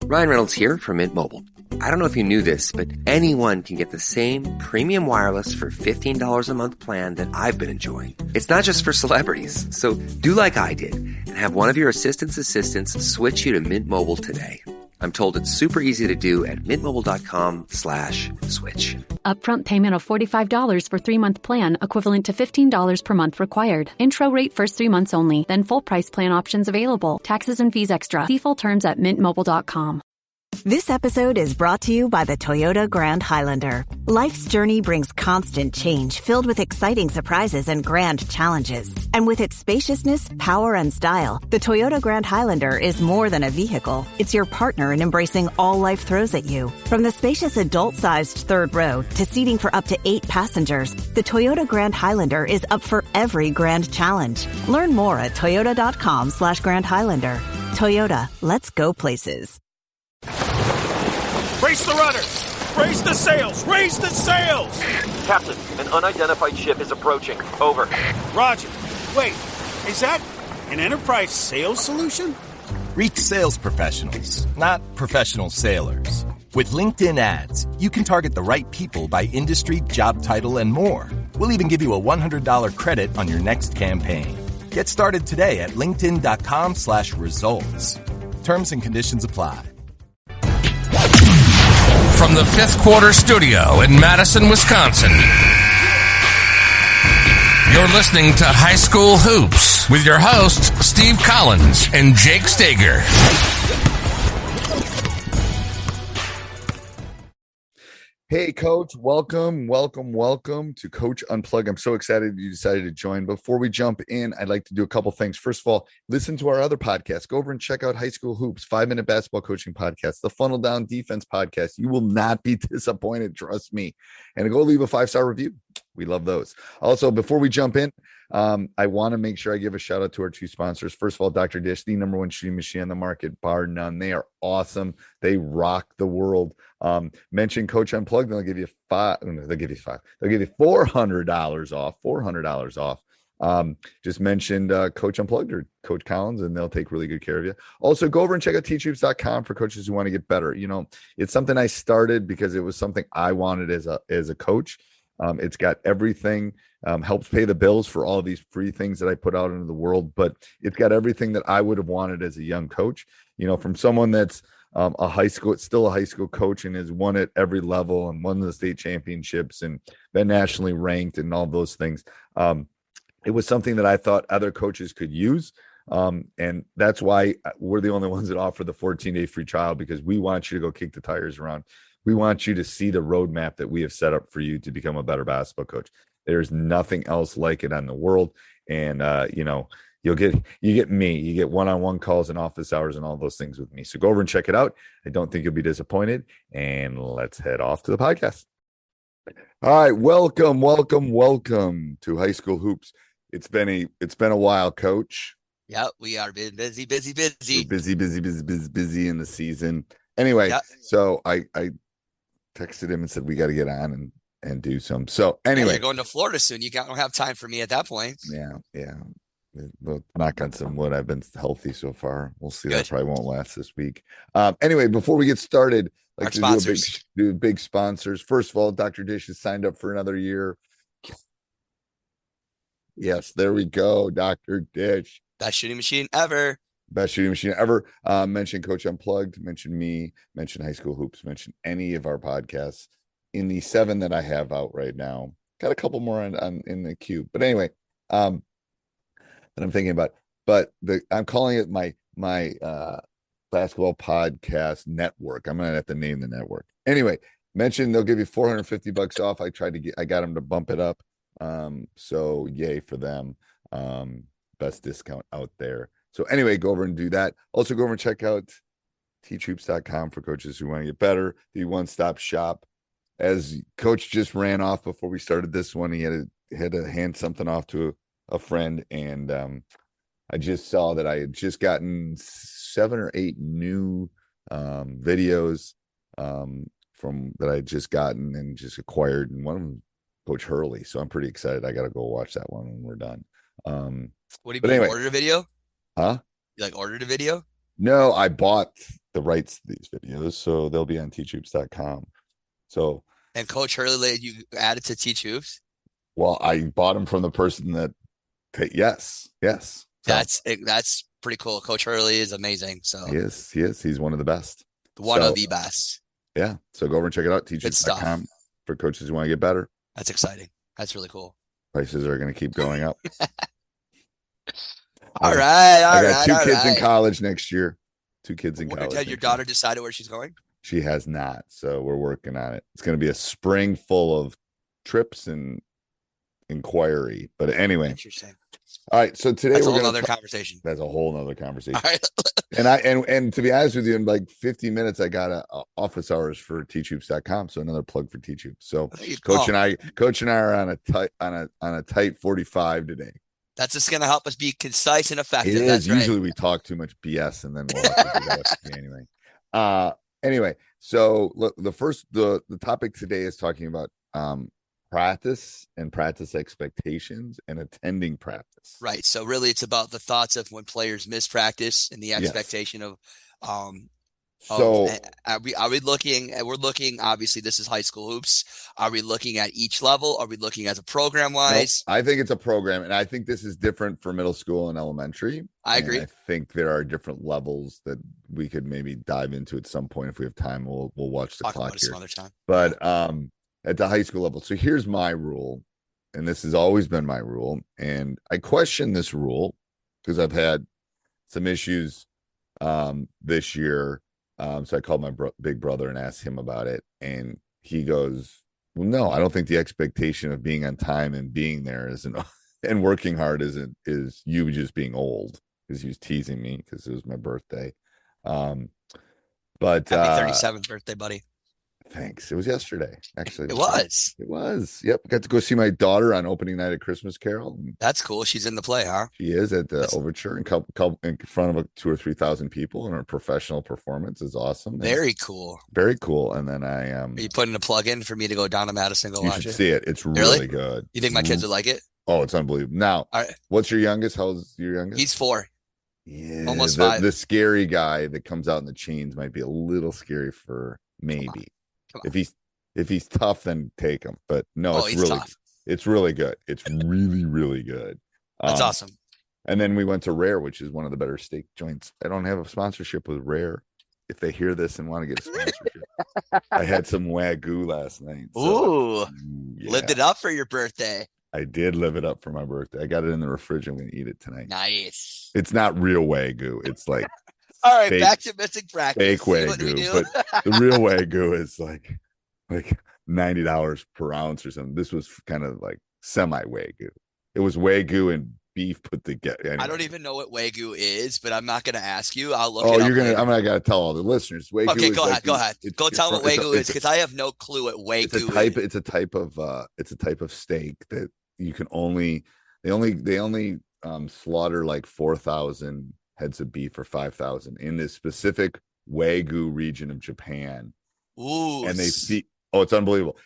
Ryan Reynolds here from Mint Mobile. I don't know if you knew this, but anyone can get the same premium wireless for $15 a month plan that I've been enjoying. It's not just for celebrities. So do like I did and have one of your assistants switch you to Mint Mobile today. I'm told it's super easy to do at mintmobile.com/switch. Upfront payment of $45 for 3-month plan, equivalent to $15 per month required. Intro rate first 3 months only, then full price plan options available. Taxes and fees extra. See full terms at mintmobile.com. This episode is brought to you by the Toyota Grand Highlander. Life's journey brings constant change filled with exciting surprises and grand challenges. And with its spaciousness, power, and style, the Toyota Grand Highlander is more than a vehicle. It's your partner in embracing all life throws at you. From the spacious adult-sized third row to seating for up to 8 passengers, the Toyota Grand Highlander is up for every grand challenge. Learn more at toyota.com/Grand Highlander. Toyota, let's go places. Brace the rudders! Raise the sails! Raise the sails! Captain, an unidentified ship is approaching. Over. Roger. Wait, is that an enterprise sales solution? Reach sales professionals, not professional sailors. With LinkedIn ads, you can target the right people by industry, job title, and more. We'll even give you a $100 credit on your next campaign. Get started today at linkedin.com/results. Terms and conditions apply. From the Fifth Quarter Studio in Madison, Wisconsin, you're listening to High School Hoops with your hosts, Steve Collins and Jake Stager. Hey, Coach. Welcome to Coach Unplugged. I'm so excited you decided to join. Before we jump in, I'd like to do a couple things. First of all, listen to our other podcasts. Go over and check out High School Hoops, 5-minute basketball coaching podcast, the Funnel Down Defense podcast. You will not be disappointed, trust me. And go leave a 5-star review. We love those. Also, before we jump in, I want to make sure I give a shout out to our 2 sponsors. First of all, Dr. Dish, the #1 shooting machine on the market, bar none. They are awesome. They rock the world. Mention Coach Unplugged, and they'll give you $5. They'll give you $400 off. $400 off. Just mentioned Coach Unplugged or Coach Collins, and they'll take really good care of you. Also, go over and check out teachhoops.com for coaches who want to get better. You know, it's something I started because it was something I wanted as a coach. It's got everything, helps pay the bills for all of these free things that I put out into the world, but it's got everything that I would have wanted as a young coach, you know, from someone that's still a high school coach and has won at every level and won the state championships and been nationally ranked and all those things. It was something that I thought other coaches could use. And that's why we're the only ones that offer the 14-day free trial, because we want you to go kick the tires around. We want you to see the roadmap that we have set up for you to become a better basketball coach. There's nothing else like it on the world. And, you know, you get me, you get one-on-one calls and office hours and all those things with me. So go over and check it out. I don't think you'll be disappointed. And let's head off to the podcast. All right. Welcome to High School Hoops. It's been a while, Coach. Yeah, we are been busy. Busy in the season. Anyway, So I texted him and said, we got to get on and do some. So anyway, you're going to Florida soon. You don't have time for me at that point. Yeah. But knock on some wood. I've been healthy so far. We'll see. Good. That probably won't last this week. Anyway, before we get started, like to do big sponsors. First of all, Dr. Dish has signed up for another year. Yes, there we go. Dr. Dish. Best shooting machine ever. Mention Coach Unplugged, mention me, mention High School Hoops, mention any of our podcasts in the 7 that I have out right now. Got a couple more on in the queue, but anyway, that I'm thinking about. But I'm calling it my basketball podcast network. I'm gonna have to name the network. Anyway, mention they'll give you $450 off. I got them to bump it up. So yay for them. Best discount out there. So anyway, go over and do that. Also go over and check out teachhoops.com for coaches who want to get better. The one-stop shop. As Coach just ran off before we started this one, he had to hand something off to a friend, and I just saw that I had just gotten 7 or 8 new videos from that I had just gotten and just acquired, and one of them, Coach Hurley. So I'm pretty excited. I got to go watch that one when we're done. What do you mean? Anyway, ordered a video? Huh? You ordered a video? No, I bought the rights to these videos, so they'll be on teachhoops.com. So, And Coach Hurley, you added to Teach Hoops? well, I bought them from the person that, yes. So, That's pretty cool. Coach Hurley is amazing. So he is. He's one of the best. One of the best. Yeah. So go over and check it out. Good stuff. Teachhoops.com for coaches who want to get better. That's exciting. That's really cool. Prices are going to keep going up. All right. I got two kids in college next year. 2 kids in college. Has your daughter decided where she's going? She has not. So we're working on it. It's going to be a spring full of trips and inquiry. But anyway. Interesting. All right. So today that's we're a whole other conversation. That's a whole nother conversation. All right. and to be honest with you, in like 50 minutes, I got office hours for teachhoops.com. So another plug for Teach Hoops. So Coach and I are on a tight 45 today. That's just going to help us be concise and effective. It is. That's Usually right. we talk too much BS and then we'll have to do that anyway. So look, the topic today is talking about practice and practice expectations and attending practice. Right. So really it's about the thoughts of when players miss practice and the expectation of so are we looking, we're looking, obviously this is high school hoops. Are we looking at each level? Are we looking as a program wise? Nope, I think it's a program, and I think this is different for middle school and elementary. I agree. I think there are different levels that we could maybe dive into at some point. If we have time, we'll watch the clock here. Some other time. But at the high school level. So here's my rule, and this has always been my rule, and I question this rule because I've had some issues this year. So I called my big brother and asked him about it, and he goes, well, no, I don't think the expectation of being on time and being there and working hard is you just being old, because he was teasing me because it was my birthday. But happy 37th birthday, buddy. Thanks. It was yesterday, actually. It was. Yep. Got to go see my daughter on opening night at Christmas Carol. That's cool. She's in the play, huh? She is at the Overture in front of 2,000 or 3,000 people, and her professional performance is awesome. Very cool. Very cool. And then Are you putting a plug in for me to go down to Madison and go watch it? You should see it. It's really good. You think my kids would like it? Oh, it's unbelievable. Now, what's your youngest? How's your youngest? He's 4. Yeah, almost 5. The scary guy that comes out in the chains might be a little scary for maybe. Come on. If he's tough, then take him. But no, it's really tough. It's really good. It's really, really good. That's awesome. And then we went to Rare, which is one of the better steak joints. I don't have a sponsorship with Rare. If they hear this and want to get a sponsorship, I had some Wagyu last night. So, lived it up for your birthday. I did live it up for my birthday. I got it in the fridge. I'm going to eat it tonight. Nice. It's not real Wagyu. It's like all right, back to missing practice. Fake Wagyu, but the real Wagyu is like $90 per ounce or something. This was kind of like semi Wagyu. It was Wagyu and beef put together. Anyway. I don't even know what Wagyu is, but I'm not going to ask you. I'll look. Oh, you're gonna. I'm not gonna tell all the listeners. Wagyu. Okay, go ahead. Go ahed. Go tell them what Wagyu is, because I have no clue what Wagyu is. It's a type of steak that you can only. They only slaughter like 4,000 heads of beef or 5,000 in this specific Wagyu region of Japan. Ooh, and they see. Oh, it's unbelievable.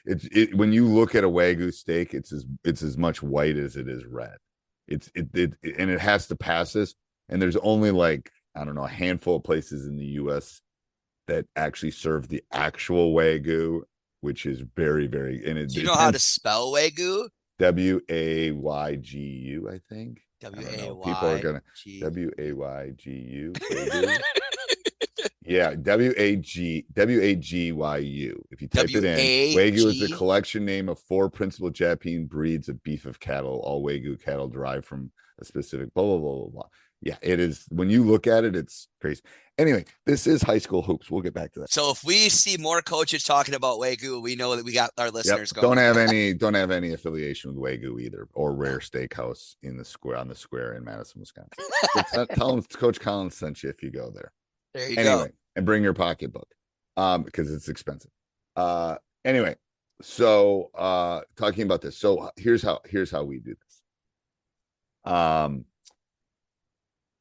When you look at a Wagyu steak, it's as much white as it is red. And it has to pass this. And there's only like, I don't know, a handful of places in the US that actually serve the actual Wagyu, which is very, very. Do you know how to spell Wagyu? WAYGU, I think. WAYGU. People are gonna WAYGU. Yeah, WAGYU. If you type it in, Wagyu is the collection name of 4 principal Japanese breeds of beef of cattle. All Wagyu cattle derived from a specific blah blah blah blah blah. Yeah, it is. When you look at it, it's crazy. Anyway, this is high school hoops. We'll get back to that. So if we see more coaches talking about Wagyu, we know that we got our listeners going. Don't have any affiliation with Wagyu either, or Rare Steakhouse on the square in Madison, Wisconsin. Tell them Coach Collins sent you if you go there. There you go. And bring your pocketbook, because it's expensive. Anyway, so talking about this. So here's how we do this.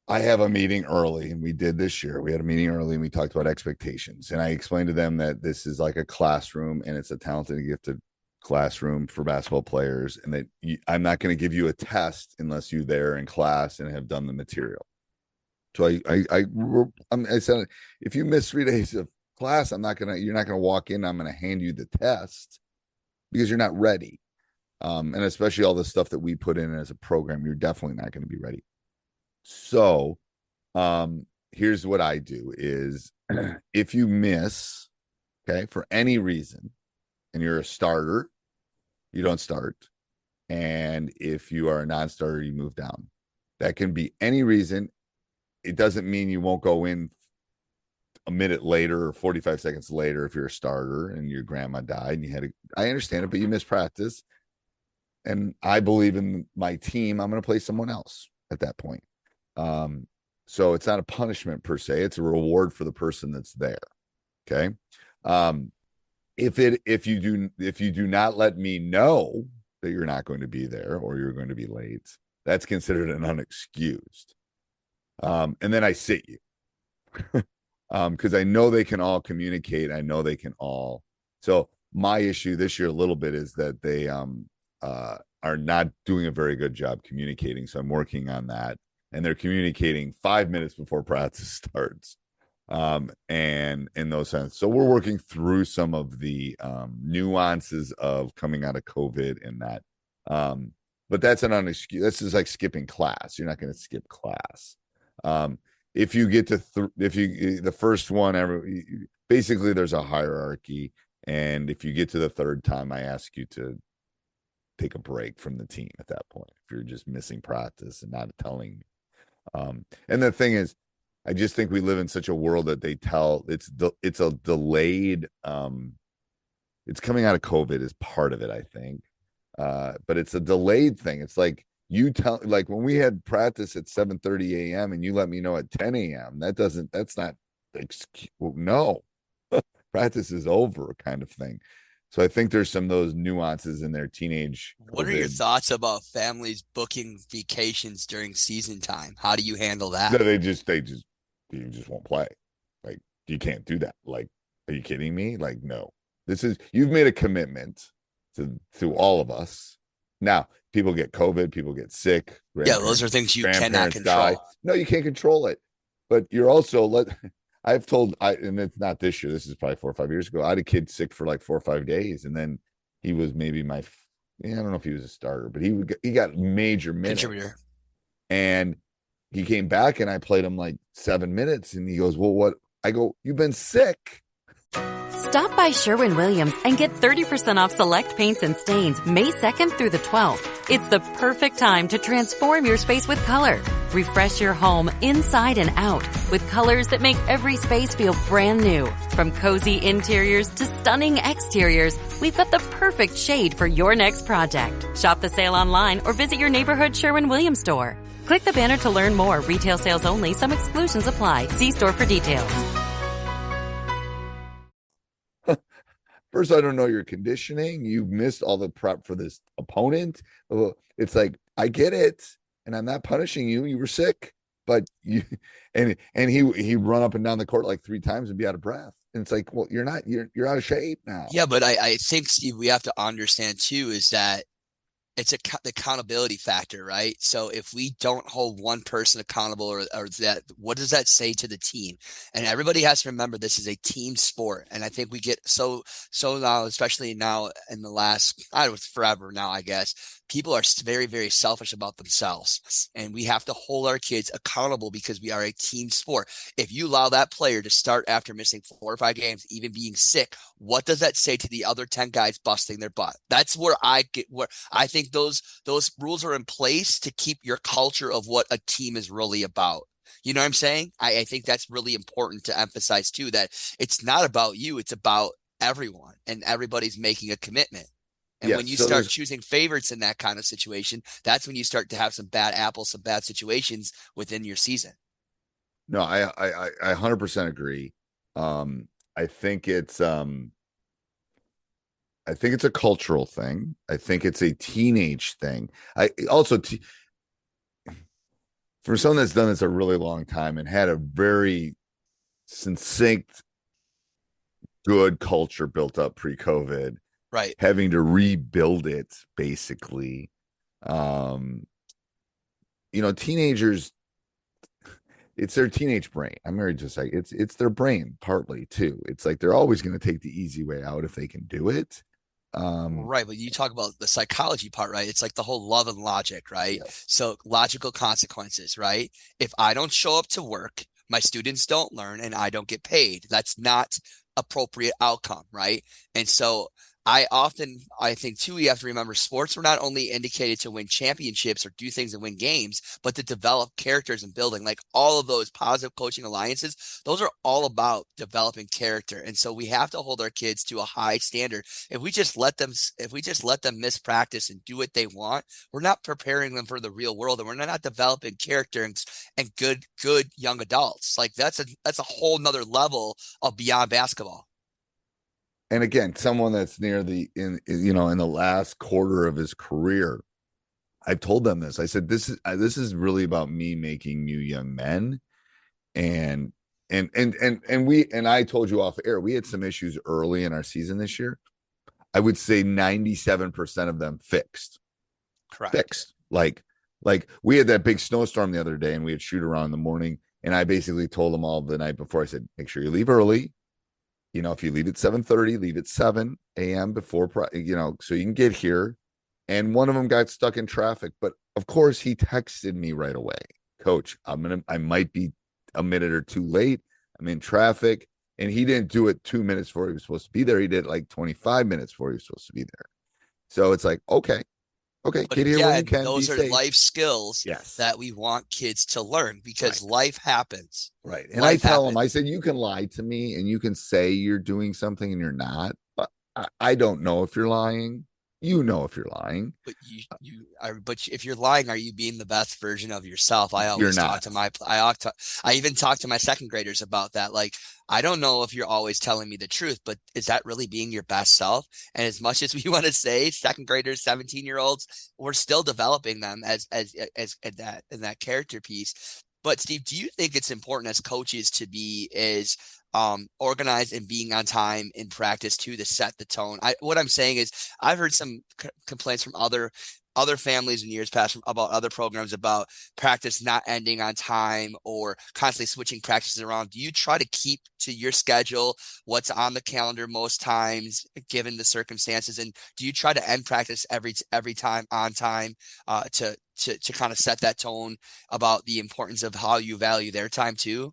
I have a meeting early, and we did this year. We had a meeting early, and we talked about expectations. And I explained to them that this is like a classroom, and it's a talented and gifted classroom for basketball players, and that I'm not going to give you a test unless you're there in class and have done the material. So I said, if you miss 3 days of class, you're not gonna walk in. I'm gonna hand you the test because you're not ready. And especially all the stuff that we put in as a program, you're definitely not going to be ready. So, here's what I do is if you miss, okay, for any reason, and you're a starter, you don't start. And if you are a non-starter, you move down. That can be any reason. It doesn't mean you won't go in a minute later or 45 seconds later if you're a starter and your grandma died and I understand it, but you missed practice. And I believe in my team. I'm going to play someone else at that point. So it's not a punishment per se. It's a reward for the person that's there. Okay. If you do not let me know that you're not going to be there or you're going to be late, that's considered an unexcused. And then I sit you because I know they can all communicate. I know they can all. So my issue this year a little bit is that they are not doing a very good job communicating. So I'm working on that. And they're communicating 5 minutes before practice starts. And in those sense. So we're working through some of the nuances of coming out of COVID and that. But that's an unexcused. This is like skipping class. You're not going to skip class. If you get to the first one, basically there's a hierarchy. And if you get to the third time, I ask you to take a break from the team at that point. If you're just missing practice and not telling me. And the thing is, I just think we live in such a world that they tell it's a delayed, it's coming out of COVID is part of it, I think. But it's a delayed thing. It's like like when we had practice at 7:30 a.m. and you let me know at 10 a.m. That's not no. Practice is over kind of thing. So I think there's some of those nuances in their teenage. What are your thoughts about families booking vacations during season time? How do you handle that? They just you just won't play. Like, you can't do that. Like, are you kidding me? Like, no. You've made a commitment to all of us. Now, people get COVID, people get sick. Yeah, those are things you cannot control. Die. No, you can't control it. But you're also and it's not this year. This is probably 4 or 5 years ago. I had a kid sick for like 4 or 5 days, and then he was maybe I don't know if he was a starter, but he got major minutes. Contributor. And he came back, and I played him like 7 minutes, and he goes, "Well, what?" I go, "You've been sick." Stop by Sherwin-Williams and get 30% off select paints and stains May 2nd through the 12th. It's the perfect time to transform your space with color. Refresh your home inside and out with colors that make every space feel brand new. From cozy interiors to stunning exteriors, we've got the perfect shade for your next project. Shop the sale online or visit your neighborhood Sherwin-Williams store. Click the banner to learn more. Retail sales only. Some exclusions apply. See store for details. First, I don't know your conditioning. You missed all the prep for this opponent. It's like, I get it, and I'm not punishing you. You were sick, but he run up and down the court like 3 times and be out of breath. And it's like, well, you're not. You're out of shape now. Yeah, but I think, Steve, we have to understand too is that it's the accountability factor, right? So if we don't hold one person accountable or that, what does that say to the team? And everybody has to remember this is a team sport. And I think we get so now, especially now in the last, forever now, I guess, people are very, very selfish about themselves. And we have to hold our kids accountable because we are a team sport. If you allow that player to start after missing 4 or 5 games, even being sick, what does that say to the other 10 guys busting their butt? That's where I think those rules are in place to keep your culture of what a team is really about. You know what I'm saying? I think that's really important to emphasize too, that it's not about you. It's about everyone, and everybody's making a commitment. And when you start choosing favorites in that kind of situation, that's when you start to have some bad apples, some bad situations within your season. No, I 100% agree. I think it's a cultural thing. I think it's a teenage thing. I also, for someone that's done this a really long time and had a very succinct, good culture built up pre-COVID, right? Having to rebuild it basically. Teenagers, it's their teenage brain. I'm married to say it's their brain partly too. It's like they're always going to take the easy way out if they can do it. Right, but you talk about the psychology part, right? It's like the whole love and logic, right? Yes. So logical consequences, right? If I don't show up to work, my students don't learn and I don't get paid. That's not appropriate outcome, right? And so I think too, you have to remember sports were not only indicated to win championships or do things and win games, but to develop characters and building. Like all of those positive coaching alliances, those are all about developing character. And so we have to hold our kids to a high standard. If we just let them miss practice and do what they want, we're not preparing them for the real world, and we're not developing character and good young adults. Like that's a whole nother level of beyond basketball. And again, someone that's near in the last quarter of his career, I've told them this. I said, this is really about me making new young men. And I told you off air, we had some issues early in our season this year. I would say 97% of them fixed. Correct. Fixed. Like we had that big snowstorm the other day and we had shoot around in the morning. And I basically told them all the night before, I said, make sure you leave early. If you leave at 7:30, leave at 7 a.m. before, so you can get here. And one of them got stuck in traffic. But of course, he texted me right away. Coach, I might be a minute or two late. I'm in traffic. And he didn't do it 2 minutes before he was supposed to be there. He did like 25 minutes before he was supposed to be there. So it's like, okay, but get here when you can. Those are safe. life skills that we want kids to learn because life happens. Right. And I tell them, I said, you can lie to me and you can say you're doing something and you're not, but I don't know if you're lying. You know if you're lying. But you are. But if you're lying, are you being the best version of yourself? I always talk to I even talk to my second graders about that. Like, I don't know if you're always telling me the truth, but is that really being your best self? And as much as we want to say second graders, 17-year-olds, we're still developing them as in that character piece. But Steve, do you think it's important as coaches to be as organized and being on time in practice to set the tone? What I'm saying is I've heard some complaints from other families in years past about other programs about practice not ending on time or constantly switching practices around. Do you try to keep to your schedule, what's on the calendar most times given the circumstances? And do you try to end practice every time on time to kind of set that tone about the importance of how you value their time too?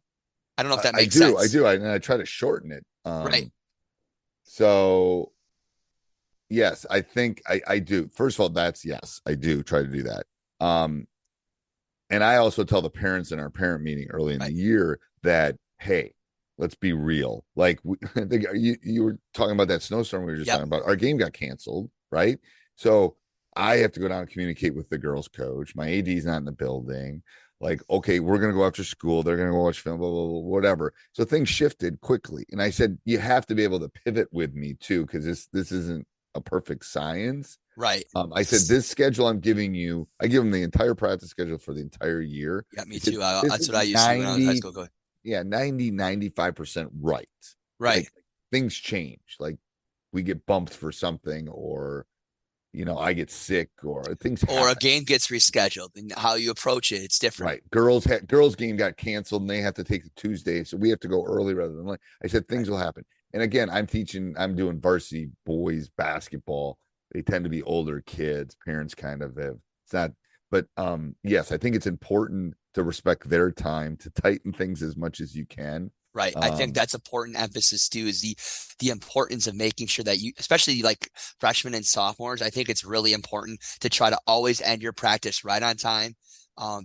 I don't know if that makes sense. I do. I try to shorten it. Right. So yes, I think I do. First of all, yes, I do try to do that. And I also tell the parents in our parent meeting early in the year that, hey, let's be real. Like you were talking about that snowstorm we were just talking about. Our game got canceled, right? So I have to go down and communicate with the girls' coach. My AD's not in the building. Like, okay, we're going to go after school. They're going to go watch film, blah, blah, blah, whatever. So things shifted quickly. And I said, you have to be able to pivot with me too, because this isn't a perfect science. Right. I said, this schedule I'm giving you, I give them the entire practice schedule for the entire year. Yeah, me too. That's what I used to do when I was in high school. Go ahead. Yeah, 95% right. Right. Like, things change. Like we get bumped for something, or I get sick, or things happen. Or a game gets rescheduled, and how you approach it, it's different. Right. Girls game got canceled and they have to take the Tuesday. So we have to go early rather than late. I said, things will happen. And again, I'm doing varsity boys basketball. They tend to be older kids. Parents kind of have, it's not, but yes, I think it's important to respect their time, to tighten things as much as you can. Right. I think that's important emphasis too, is the importance of making sure that you, especially like freshmen and sophomores, I think it's really important to try to always end your practice right on time.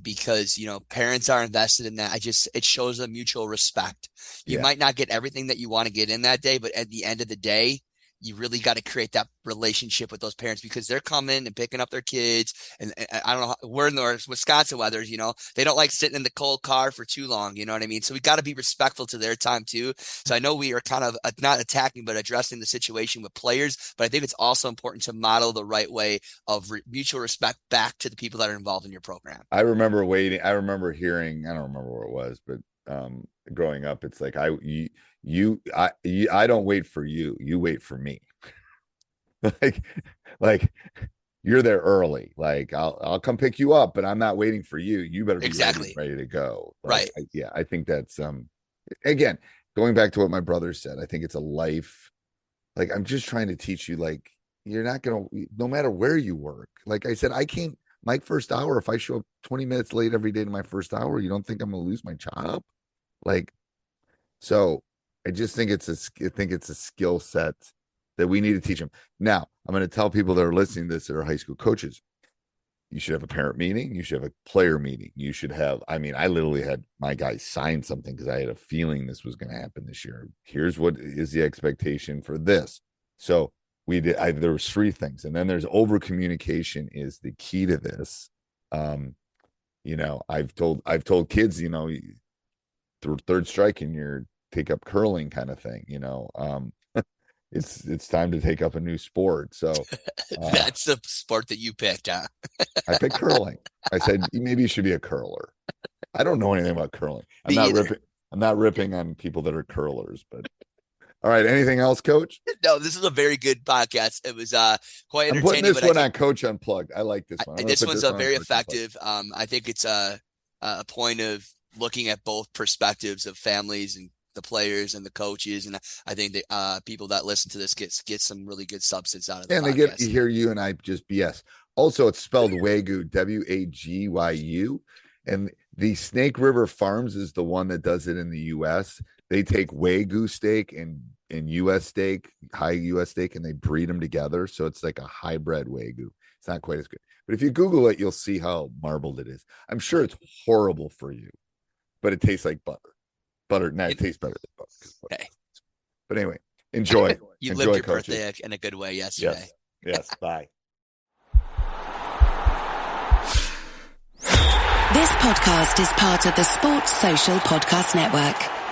Because, parents are invested in that. It shows a mutual respect. You might not get everything that you want to get in that day, but at the end of the day, you really got to create that relationship with those parents, because they're coming and picking up their kids. And I don't know, we're in the Wisconsin weather, they don't like sitting in the cold car for too long. You know what I mean? So we got to be respectful to their time too. So I know we are kind of not attacking, but addressing the situation with players. But I think it's also important to model the right way of mutual respect back to the people that are involved in your program. I remember hearing, I don't remember what it was, but growing up, it's like, I don't wait for you, you wait for me. like you're there early. Like I'll come pick you up, but I'm not waiting for you. You better be ready to go. Like, Right. I think that's again, going back to what my brother said, I think it's a life. Like, I'm just trying to teach you, like, you're not gonna, no matter where you work. Like I said, I can't, my first hour, if I show up 20 minutes late every day to my first hour, you don't think I'm gonna lose my job? Like, so I just think it's a skill set that we need to teach them. Now, I'm going to tell people that are listening to this that are high school coaches, you should have a parent meeting. You should have a player meeting. You should have, I mean, I literally had my guys sign something because I had a feeling this was going to happen this year. Here's what is the expectation for this. So we did, there was 3 things. And then there's over communication is the key to this. You know, I've told kids, you know, third strike and you're take up curling kind of thing, you know. It's time to take up a new sport. So that's the sport that you picked, huh? I picked curling. I said maybe you should be a curler. I don't know anything about curling. I'm not ripping on people that are curlers, but all right. Anything else, Coach? No, this is a very good podcast. It was quite entertaining. I'm putting this one on Coach Unplugged. I like this one. This one's very effective. I think it's a point of looking at both perspectives of families and the players and the coaches, and I think that people that listen to this get some really good substance out of it. And they get to hear you and I just BS. Also, it's spelled Wagyu, Wagyu, and the Snake River Farms is the one that does it in the U.S. They take Wagyu steak and U.S. steak, high U.S. steak, and they breed them together, so it's like a hybrid Wagyu. It's not quite as good, but if you Google it, you'll see how marbled it is. I'm sure it's horrible for you, but it tastes like butter. It tastes better than butter. Okay. But anyway, enjoy. You lived your birthday in a good way yesterday. Yes. Bye. This podcast is part of the Sports Social Podcast Network.